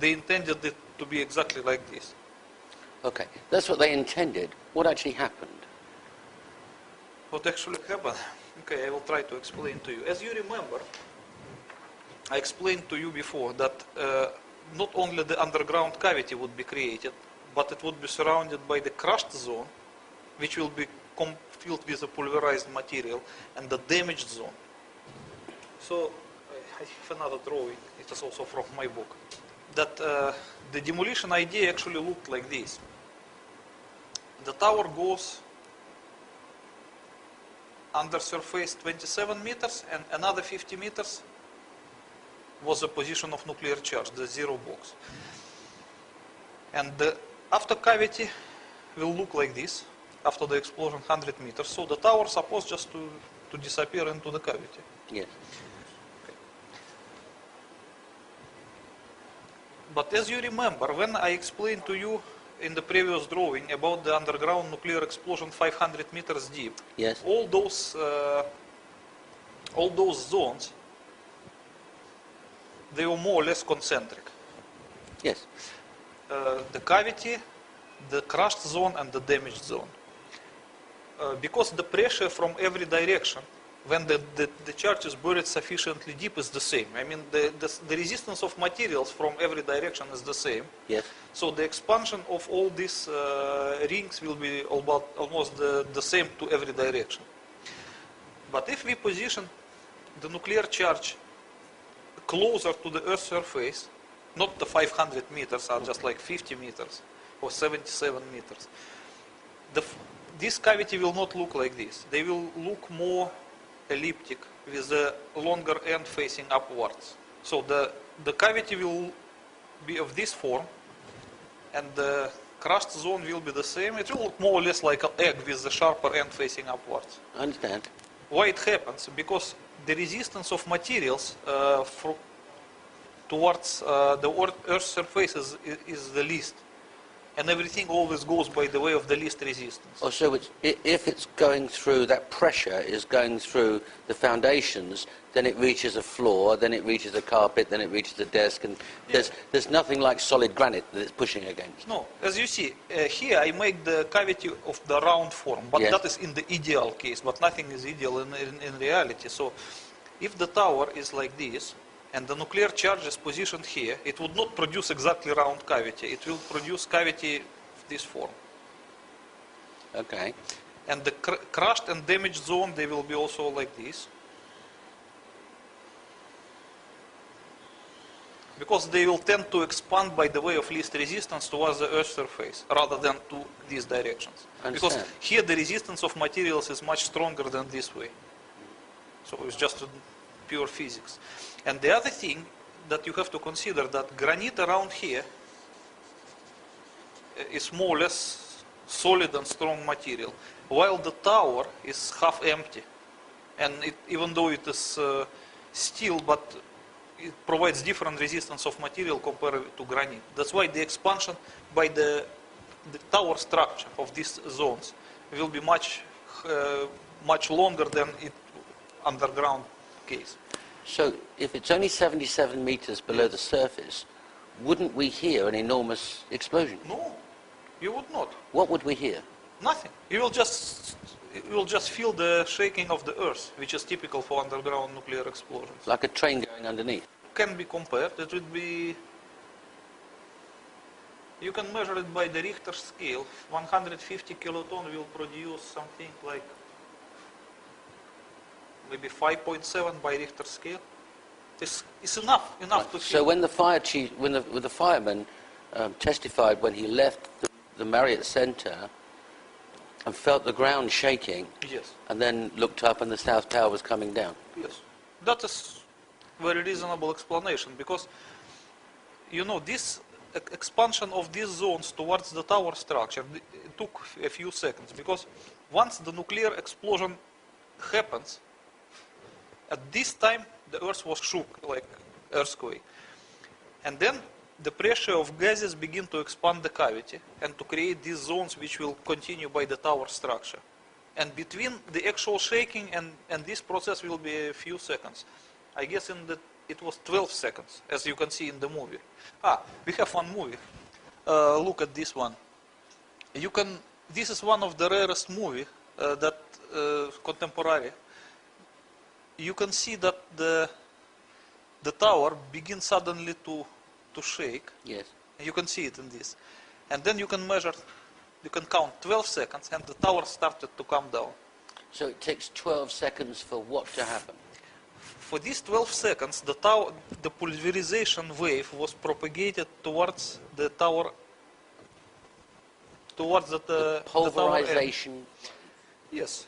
they intended it to be exactly like this. Okay, that's what they intended. What actually happened? What actually happened? Okay, I will try to explain to you. As you remember, I explained to you before that not only the underground cavity would be created, but it would be surrounded by the crushed zone, which will be filled with a pulverized material, and the damaged zone. So I have another drawing. It is also from my book. That the demolition idea actually looked like this. The tower goes under surface 27 meters, and another 50 meters was the position of nuclear charge, the zero box. And the after cavity will look like this, after the explosion 100 meters. So the tower is supposed just to disappear into the cavity. Yes. Okay. But as you remember, when I explained to you in the previous drawing about the underground nuclear explosion 500 meters deep, Yes. all those zones, they were more or less concentric. Yes. The cavity, the crushed zone, and the damaged zone. Because the pressure from every direction, when the charge is buried sufficiently deep, is the same. I mean, the resistance of materials from every direction is the same. Yes. So the expansion of all these rings will be almost the same to every direction. But if we position the nuclear charge closer to the Earth's surface, not the 500 meters, are just like 50 meters or 77 meters, this cavity will not look like this. They will look more elliptic with the longer end facing upwards. So the cavity will be of this form, and the crushed zone will be the same. It will look more or less like an egg with the sharper end facing upwards. I understand. Why it happens? Because the resistance of materials towards the Earth's surface is the least. And everything always goes by the way of the least resistance. Oh, so if it's going through, that pressure is going through the foundations, then it reaches a floor, then it reaches a carpet, then it reaches a desk, and there's nothing like solid granite that it's pushing against. No, as you see, here I make the cavity of the round form, but yes. that is in the ideal case, but nothing is ideal in reality. So if the tower is like this, and the nuclear charge is positioned here, it would not produce exactly round cavity. It will produce cavity of this form. Okay. And the crushed and damaged zone, they will be also like this. Because they will tend to expand by the way of least resistance towards the Earth's surface, rather than to these directions. Because here the resistance of materials is much stronger than this way. So it's just pure physics. And the other thing that you have to consider, that granite around here is more or less solid and strong material, while the tower is half empty. And even though it is steel, but it provides different resistance of material compared to granite. That's why the expansion by the tower structure of these zones will be much longer than it underground case. So if it's only 77 meters below the surface, wouldn't we hear an enormous explosion? No, you would not. What would we hear? Nothing. You will just feel the shaking of the earth, which is typical for underground nuclear explosions. Like a train going underneath? Can be compared. It would be. You can measure it by the Richter scale. 150 kiloton will produce something like maybe 5.7 by Richter scale. It's enough to feel. So when the fire chief, when the fireman testified when he left the Marriott Center and felt the ground shaking, yes, and then looked up and the South Tower was coming down. Yes, that is very reasonable explanation, because you know this expansion of these zones towards the tower structure, it took a few seconds, because once the nuclear explosion happens, at this time the earth was shook like earthquake, and then the pressure of gases begin to expand the cavity and to create these zones which will continue by the tower structure. And between the actual shaking and this process will be a few seconds. I guess in the it was 12 seconds, as you can see in the movie. We have one movie. Look at this one. This is one of the rarest movie that contemporary. You can see that the tower begins suddenly to shake. Yes. You can see it in this. And then you can measure, you can count 12 seconds and the tower started to come down. So it takes 12 seconds for what to happen? For these 12 seconds, the pulverization wave was propagated towards the tower, towards the pulverization. Yes.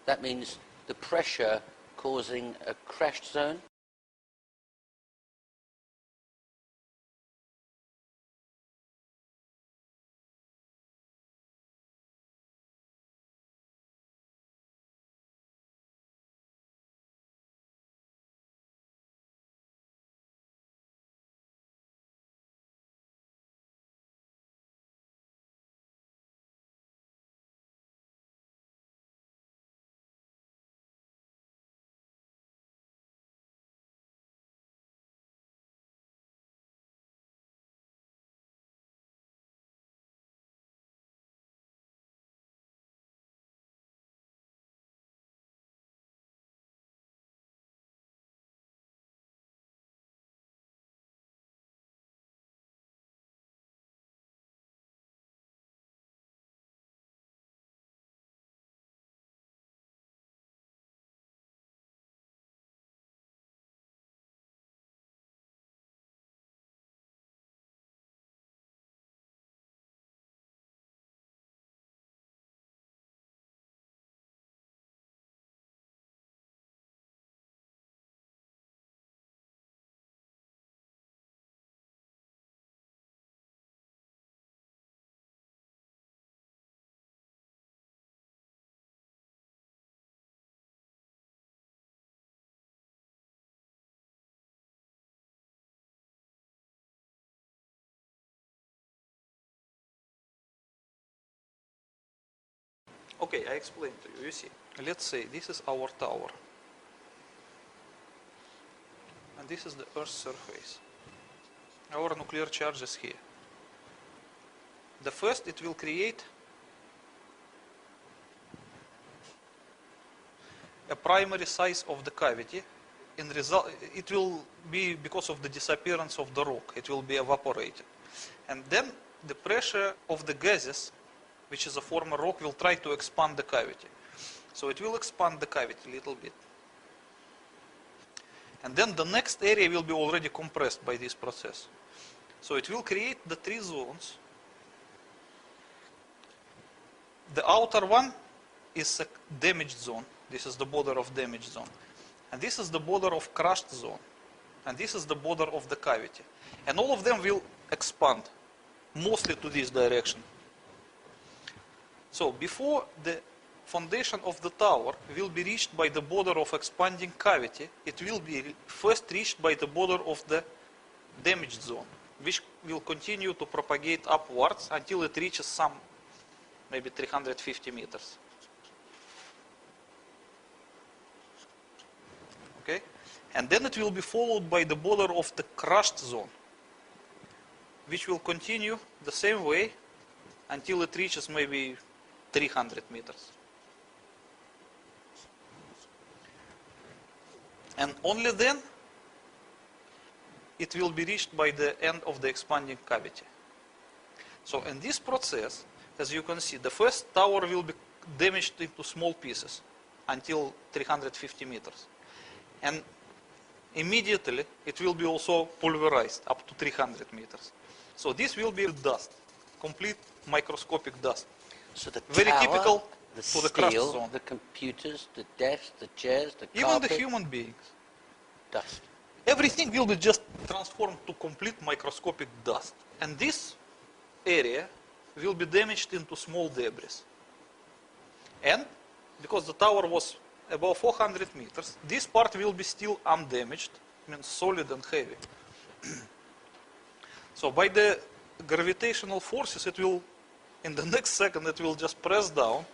That means the pressure causing a crashed zone? Okay, I explain to you. You see, let's say this is our tower. And this is the Earth's surface. Our nuclear charge is here. The first, it will create a primary size of the cavity. In result, it will be because of the disappearance of the rock. It will be evaporated. And then the pressure of the gases, which is a former rock, will try to expand the cavity. So it will expand the cavity a little bit. And then the next area will be already compressed by this process. So it will create the three zones. The outer one is a damaged zone. This is the border of damaged zone. And this is the border of crushed zone. And this is the border of the cavity. And all of them will expand, mostly to this direction. So before the foundation of the tower will be reached by the border of expanding cavity, it will be first reached by the border of the damaged zone, which will continue to propagate upwards until it reaches some, maybe 350 meters. Okay? And then it will be followed by the border of the crushed zone, which will continue the same way until it reaches maybe 300 meters. And only then it will be reached by the end of the expanding cavity. So in this process, as you can see, the first tower will be damaged into small pieces until 350 meters. And immediately it will be also pulverized up to 300 meters. So this will be dust, complete microscopic dust. So the Very tower, typical the for the crushed steel, zone. the computers, the desks, the chairs, the Even carpet, the human beings. dust. Everything will be just transformed to complete microscopic dust. And this area will be damaged into small debris. And because the tower was above 400 meters, this part will be still undamaged, means solid and heavy. So by the gravitational forces, it will, in the next second, it will just press down